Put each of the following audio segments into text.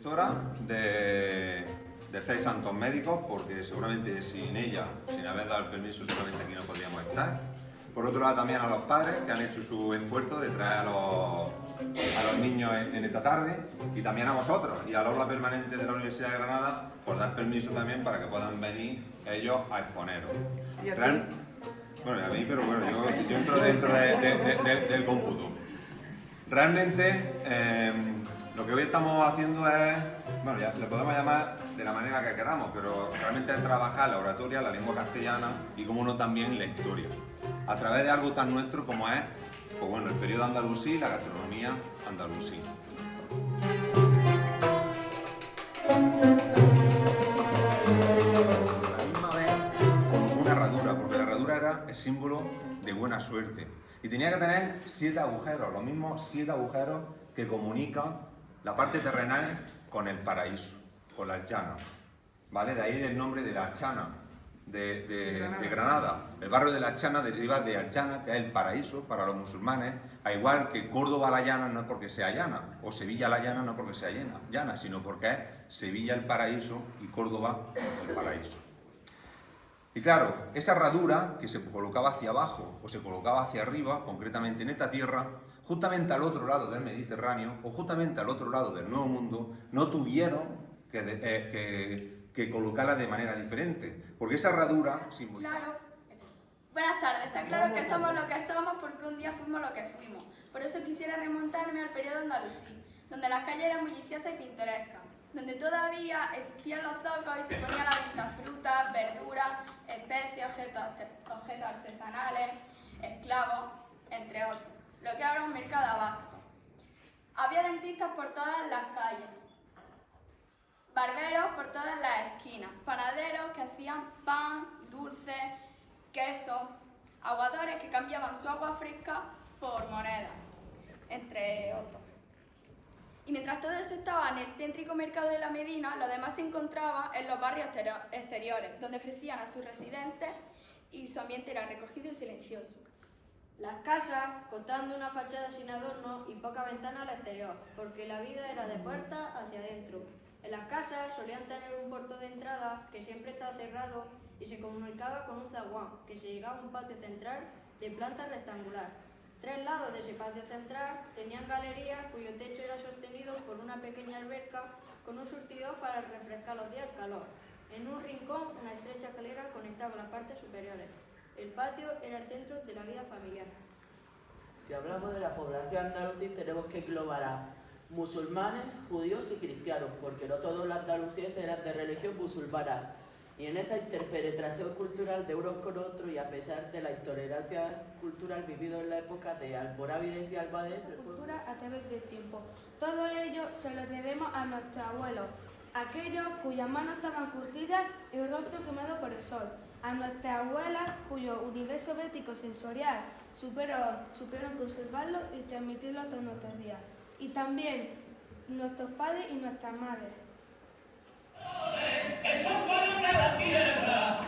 directora de Fe y Santos Médicos, porque seguramente sin ella, sin haber dado el permiso, seguramente aquí no podríamos estar. Por otro lado, también a los padres que han hecho su esfuerzo de traer a los niños en esta tarde, y también a vosotros y al aula permanente de la Universidad de Granada por dar permiso también para que puedan venir ellos a exponeros. Bueno, y a mí, pero bueno, yo entro dentro del cómputo. Realmente, lo que hoy estamos haciendo es, bueno, ya le podemos llamar de la manera que queramos, pero realmente es trabajar la oratoria, la lengua castellana y, como no, también la historia, a través de algo tan nuestro como es, pues bueno, el periodo andalusí y la gastronomía andalusí. Una herradura, porque la herradura era el símbolo de buena suerte y tenía que tener 7 agujeros, los mismos 7 agujeros que comunican la parte terrenal con el paraíso, con la llana, ¿vale? De ahí el nombre de la Chana de Granada. El barrio de la Chana deriva de Alchana, que es el paraíso para los musulmanes, a igual que Córdoba la Llana no es porque sea llana, o Sevilla la Llana no porque sea llana, sino porque es Sevilla el paraíso y Córdoba el paraíso. Y claro, esa herradura que se colocaba hacia abajo o se colocaba hacia arriba, concretamente en esta tierra, justamente al otro lado del Mediterráneo o justamente al otro lado del Nuevo Mundo, no tuvieron que colocarla de manera diferente, porque esa herradura simboliza... Claro. Buenas tardes, está claro que somos lo que somos porque un día fuimos lo que fuimos. Por eso quisiera remontarme al periodo andalusí, donde las calles eran bulliciosas y pintorescas, donde todavía existían los zocos y se ponían a la venta frutas, verduras, especies, objetos artesanales, esclavos, entre otros, lo que ahora es un mercado de abasto. Había dentistas por todas las calles, barberos por todas las esquinas, panaderos que hacían pan, dulces, queso, aguadores que cambiaban su agua fresca por moneda, entre otros. Y mientras todo eso estaba en el céntrico mercado de la Medina, lo demás se encontraba en los barrios exteriores, donde ofrecían a sus residentes y su ambiente era recogido y silencioso. Las casas contaban de una fachada sin adorno y poca ventana al exterior, porque la vida era de puerta hacia adentro. En las casas solían tener un portón de entrada que siempre estaba cerrado y se comunicaba con un zaguán, que se llegaba a un patio central de planta rectangular. 3 lados de ese patio central tenían galerías cuyo techo era sostenido por una pequeña alberca con un surtidor para refrescar los días el calor. En un rincón, una estrecha escalera conectaba con las partes superiores. El patio era el centro de la vida familiar. Si hablamos de la población andalusí, tenemos que englobar a musulmanes, judíos y cristianos, porque no todos los andalusíes eran de religión musulmana. Y en esa interpenetración cultural de unos con otros, y a pesar de la intolerancia cultural vivida en la época de almorávides y albades, cultura a través del tiempo. Todo ello se lo debemos a nuestros abuelos, aquellos cuyas manos estaban curtidas y el rostro quemado por el sol, a nuestras abuelas cuyo universo bético sensorial supieron conservarlo y transmitirlo hasta nuestros días, y también nuestros padres y nuestras madres. ¡Que son columnas de la tierra!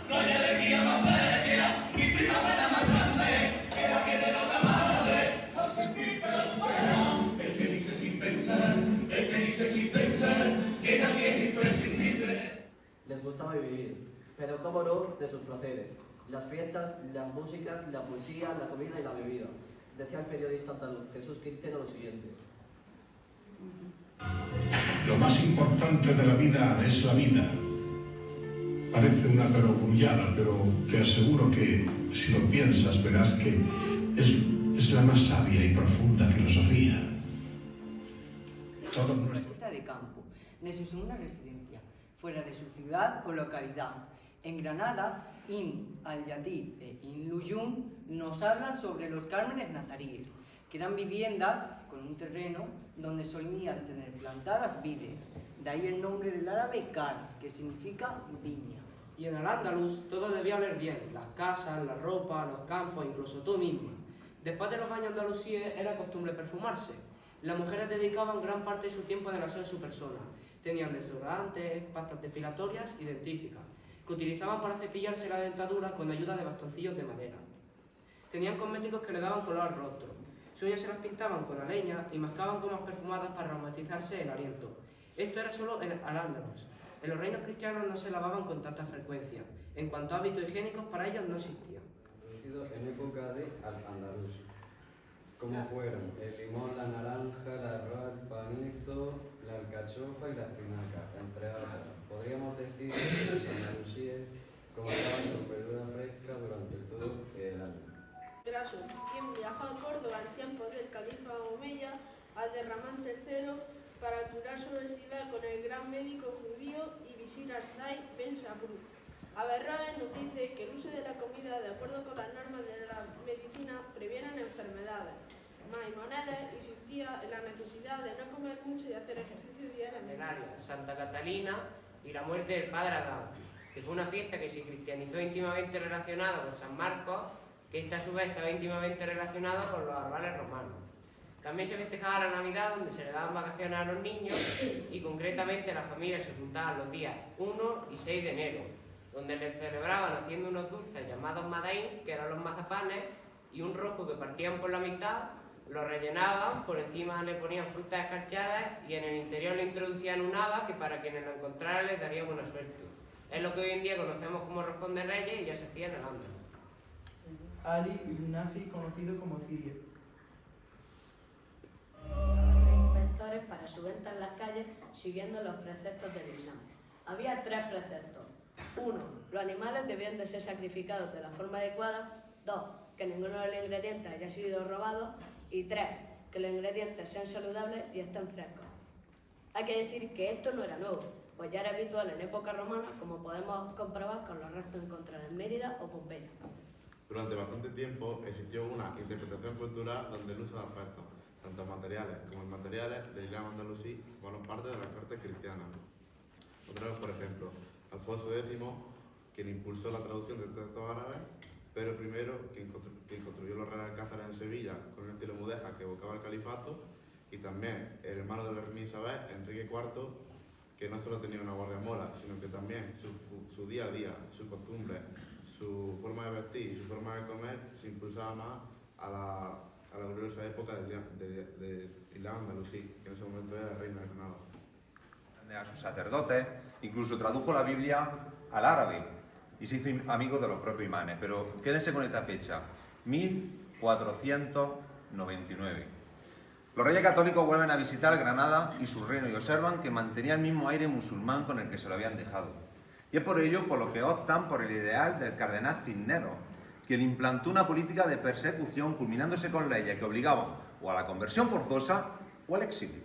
No hay alegría más bella, mi primavera más grande, que la que de la madre, al sentir que la buena. El que dice sin pensar, el que dice sin pensar, que nadie es imprescindible. Les gustaba vivir, pero cómo no, de sus placeres. Las fiestas, las músicas, la poesía, la comida y la bebida. Decía el periodista andaluz Jesús Quintero lo siguiente. Lo más importante de la vida es la vida. Parece una perogrullada, pero te aseguro que si lo piensas verás que es la más sabia y profunda filosofía. Todo no está de campo, de su segunda residencia, fuera de su ciudad o localidad. En Granada, Ibn al-Yatib e Ibn Luyún nos hablan sobre los cármenes nazaríes, que eran viviendas con un terreno donde solían tener plantadas vides. De ahí el nombre del árabe car, que significa viña. Y en el andaluz todo debía oler bien, las casas, la ropa, los campos, incluso tú mismo. Después de los baños andalusíes era costumbre perfumarse. Las mujeres dedicaban gran parte de su tiempo en el aseo de su persona. Tenían desodorantes, pastas depilatorias y dentífricas, que utilizaban para cepillarse la dentadura con ayuda de bastoncillos de madera. Tenían cosméticos que le daban color al rostro. Sus uñas se las pintaban con aleña y mascaban gomas perfumadas para aromatizarse el aliento. Esto era solo en Al-Ándalus. En los reinos cristianos no se lavaban con tanta frecuencia. En cuanto a hábitos higiénicos, para ellos no existían. Introducido en época de Al-Ándalus, como fueron el limón, la naranja, el arroz, el panizo, la alcachofa y la espinaca, entre otras. Podríamos decir que los andalusíes contaban con verdura fresca durante todo el año. Graso, quien viajó a Córdoba en tiempos del califa Omeya, Abderramán III, para curar su obesidad con el gran médico judío y visir Asdai Ben Sabrú. Averroes nos dice que el uso de la comida, de acuerdo con las normas de la medicina, previenen enfermedades. Maimónides insistía en la necesidad de no comer mucho y hacer ejercicio diariamente. Santa Catalina y la muerte del padre Adán, que fue una fiesta que se cristianizó íntimamente relacionada con San Marcos, que esta a su vez estaba íntimamente relacionada con los arbales romanos. También se festejaba la Navidad, donde se le daban vacaciones a los niños y concretamente las familias se juntaban los días 1 y 6 de enero, donde les celebraban haciendo unos dulces llamados madaín, que eran los mazapanes, y un rosco que partían por la mitad, lo rellenaban, por encima le ponían frutas escarchadas y en el interior le introducían un haba que para quienes lo encontraran les daría buena suerte. Es lo que hoy en día conocemos como roscón de reyes y ya se hacía en el Ándalus. Ali ibn Nafi, conocido como Cirio. Inspectores para su venta en las calles siguiendo los preceptos del Islam. Había 3 preceptos. 1. Los animales debían de ser sacrificados de la forma adecuada. 2. Que ninguno de los ingredientes haya sido robado. Y 3. Que los ingredientes sean saludables y estén frescos. Hay que decir que esto no era nuevo, pues ya era habitual en época romana, como podemos comprobar con los restos encontrados en Mérida o Pompeya. Durante bastante tiempo existió una interpretación cultural donde el uso de aspectos, tanto materiales como inmateriales, del Islam andalusí fueron parte de las cortes cristianas. Otros, por ejemplo, Alfonso X, quien impulsó la traducción del texto árabe, Pedro I, quien construyó los Reales Alcázares en Sevilla con un estilo mudéjar que evocaba el califato, y también el hermano de la reina Isabel, Enrique IV, que no solo tenía una guardia mola, sino que también su día a día, sus costumbres, su forma de vestir y su forma de comer se impulsaba más a la gloriosa época del Islam andalusí, que en ese momento era el reino de Granada. A sus sacerdotes, incluso tradujo la Biblia al árabe y se hizo amigo de los propios imanes. Pero quédense con esta fecha, 1499. Los reyes católicos vuelven a visitar Granada y su reino y observan que mantenía el mismo aire musulmán con el que se lo habían dejado. Y es por ello por lo que optan por el ideal del cardenal Cisneros, quien implantó una política de persecución culminándose con leyes que obligaban o a la conversión forzosa o al exilio.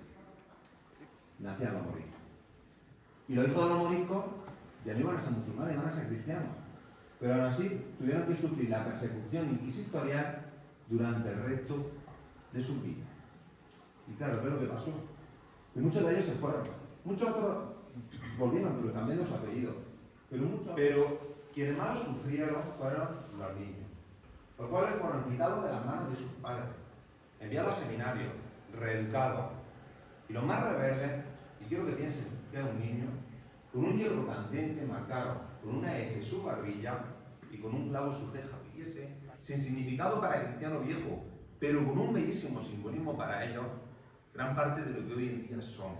Nacían los moriscos. Y los hijos de los moriscos ya no iban a ser musulmanes, iban a ser cristianos. Pero aún así tuvieron que sufrir la persecución inquisitorial durante el resto de sus vidas. Y claro, ¿qué es lo que pasó? Que muchos de ellos se fueron. Muchos otros volvieron, pero cambiando su apellido. Pero quienes más lo sufrieron fueron los niños, los cuales fueron quitados de las manos de sus padres, enviados a seminarios, reeducados. Y los más rebeldes, y quiero que piensen que es un niño, con un hierro candente marcado con una S en su barbilla y con un clavo en su ceja. Fíjese, sin significado para el cristiano viejo, pero con un bellísimo simbolismo para ellos, gran parte de lo que hoy en día somos,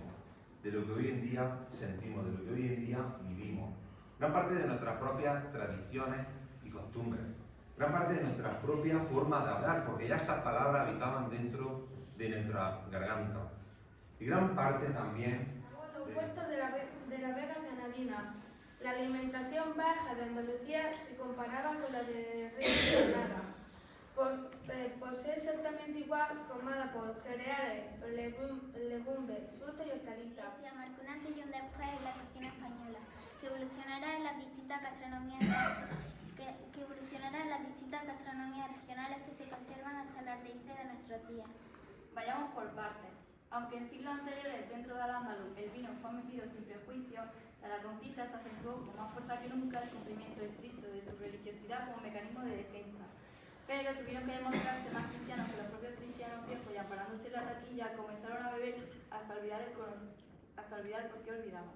de lo que hoy en día sentimos, de lo que hoy en día vivimos, gran parte de nuestras propias tradiciones y costumbres, gran parte de nuestra propia forma de hablar, porque ya esas palabras habitaban dentro de nuestra garganta. Y gran parte también Los puertos de la Vega Granadina. La alimentación baja de Andalucía se comparaba con la de Reino de Granada. Por ser exactamente igual, formada por cereales, legumbres, frutas y hortalizas. Se marcó un antes y un después en la cocina española, que evolucionará en las distintas gastronomías regionales que se conservan hasta las raíces de nuestros días. Vayamos por partes. Aunque en siglos anteriores dentro del Al-Ándalus el vino fue admitido sin prejuicio, a la conquista se acentuó con más fuerza que nunca el cumplimiento estricto de su religiosidad como mecanismo de defensa. Pero tuvieron que demostrarse más cristianos que los propios cristianos viejos y amparándose en la taquilla comenzaron a beber hasta olvidar por qué olvidaban.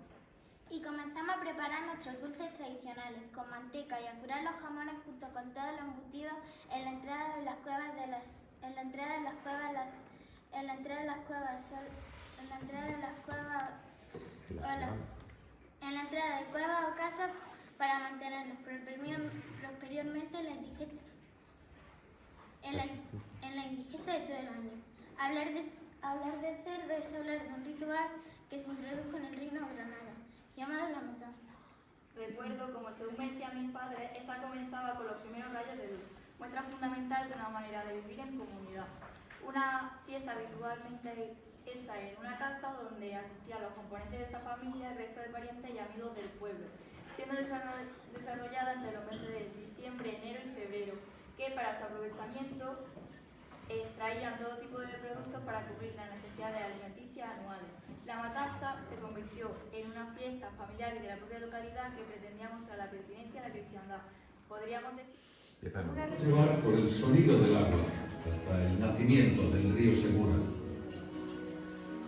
Y comenzamos a preparar nuestros dulces tradicionales con manteca y a curar los jamones junto con todos los embutidos en la entrada de las cuevas de los En la entrada de las cuevas, en la entrada de las cuevas o casas para mantenerlos, pero posteriormente en la indigesta de todo el año. Hablar de cerdo es hablar de un ritual que se introdujo en el Reino de Granada, llamado la matanza. Recuerdo como, según me decían mis padres, esta comenzaba con los primeros rayos de luz, muestra fundamental de una manera de vivir en comunidad. Una fiesta habitualmente hecha en una casa donde asistían los componentes de esa familia, el resto de parientes y amigos del pueblo, siendo desarrollada entre los meses de diciembre, enero y febrero, que para su aprovechamiento extraían todo tipo de productos para cubrir las necesidades alimenticias anuales. La matanza se convirtió en una fiesta familiar y de la propia localidad que pretendía mostrar la pertinencia a la cristiandad. Podríamos decir... Llevar por el sonido del agua hasta el nacimiento del río Segura.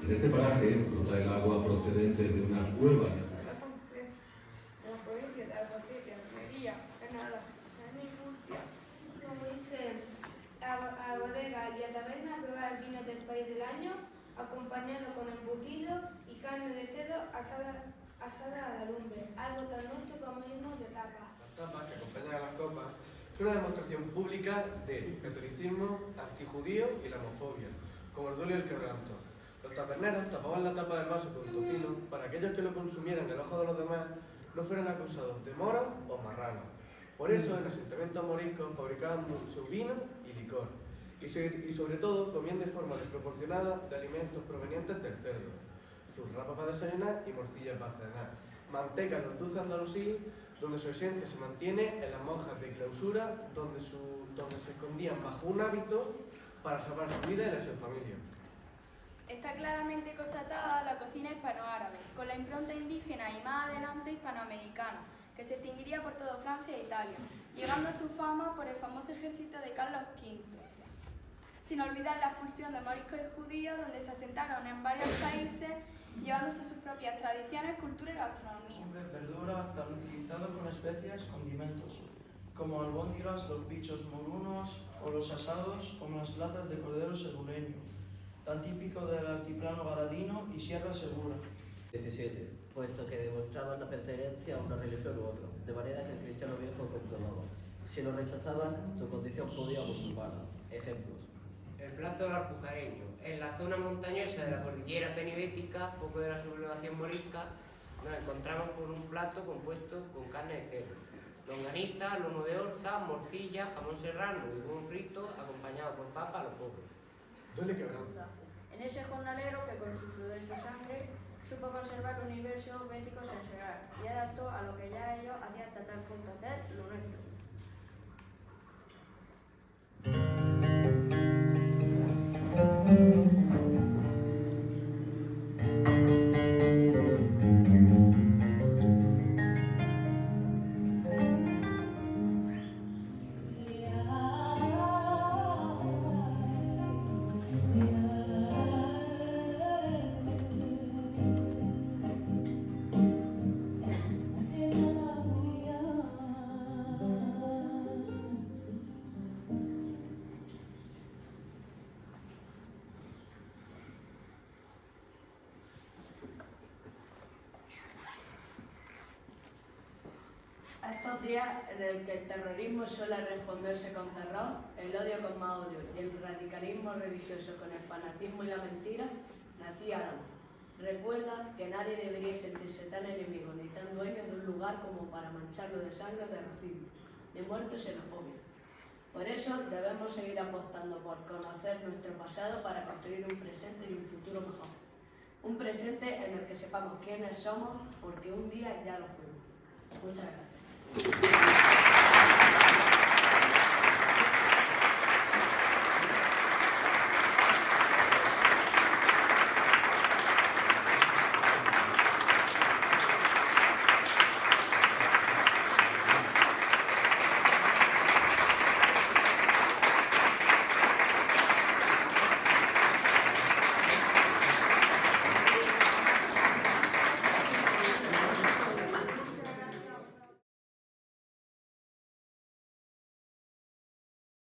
En este paraje brota el agua procedente de una cueva. En la provincia de Albacete, Almería, Granada, Murcia, como dice a bodega y a taberna, probar vinos del país del año, acompañado con embutido y carne de cerdo asada a la lumbre, algo tan nuestro como irnos de tapas. Las tapas que acompañan a las copas son una demostración pública del catolicismo, antijudío y la homofobia, como el duelo y el quebranto. Los taberneros tapaban la tapa del vaso con tocino para que aquellos que lo consumieran en el ojo de los demás no fueran acusados de moros o marranos. Por eso en los asentamientos moriscos fabricaban mucho vino y licor, y sobre todo comían de forma desproporcionada de alimentos provenientes del cerdo, sus rapas para desayunar y morcillas para cenar, manteca en los dulces andalusí, donde su esencia se mantiene en las monjas de clausura, donde se escondían bajo un hábito para salvar su vida y la de su familia. Está claramente constatada la cocina hispanoárabe, con la impronta indígena y más adelante hispanoamericana, que se extinguiría por toda Francia e Italia, llegando a su fama por el famoso ejército de Carlos V. Sin olvidar la expulsión de moriscos y judíos, donde se asentaron en varios países, llevándose sus propias tradiciones, cultura y gastronomía. Verduras también utilizados con especias, condimentos, como albóndigas, los bichos morunos o los asados, como las latas de cordero segureño, tan típico del altiplano garadino y Sierra Segura. 17. Puesto que demostraban la pertenencia a una religión u otra, de manera que el cristiano viejo comprobaba. Si lo rechazabas, tu condición podía musulmana. Ejemplos. El plato del alpujareño. En la zona montañosa de la cordillera penibética, poco de la sublevación morisca, nos encontramos con un plato compuesto con carne de cerdo, longaniza, lomo de orza, morcilla, jamón serrano y huevo frito, acompañado por papa a los pobres. Duele quebranto. En ese jornalero que con su sudor y su sangre supo conservar el universo bético sin cegar y adaptó a lo que ya ellos hacían hasta tal punto hacer lo nuestro. Estos días en el que el terrorismo suele responderse con terror, el odio con más odio y el radicalismo religioso con el fanatismo y la mentira, nacieron. Recuerda que nadie debería sentirse tan enemigo ni tan dueño de un lugar como para mancharlo de sangre de racismo, de muerte y xenofobia. Por eso debemos seguir apostando por conocer nuestro pasado para construir un presente y un futuro mejor. Un presente en el que sepamos quiénes somos porque un día ya lo fuimos. Muchas gracias.